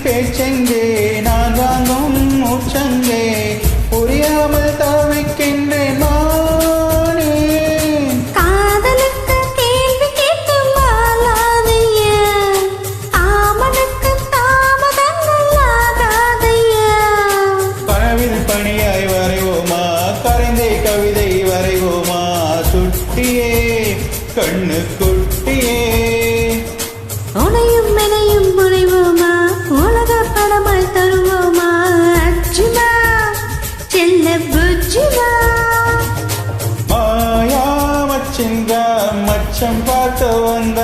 பேச்செங்கே நான் வாங்கும் மூச்சங்கே புரியாமல் தவிக்கின்றேன் நானே. காதலுக்கு கேள்வி கேட்டு மாலாதைய ஆமனுக்கு தாமதங்கள் ஆகாதைய. கனவில் பணியாய் வரைவோமா கரைந்தே கவிதை வரைவோமா சுட்டியே கண்ணு குட்டியே. உனையும் மெனையும் புரிவோமா உலக படமாய் தருவோமா அச்சுமா செல்ல புஜ்ஜிமா. மாயா மச்சிங்க மச்சம் பார்த்து வந்த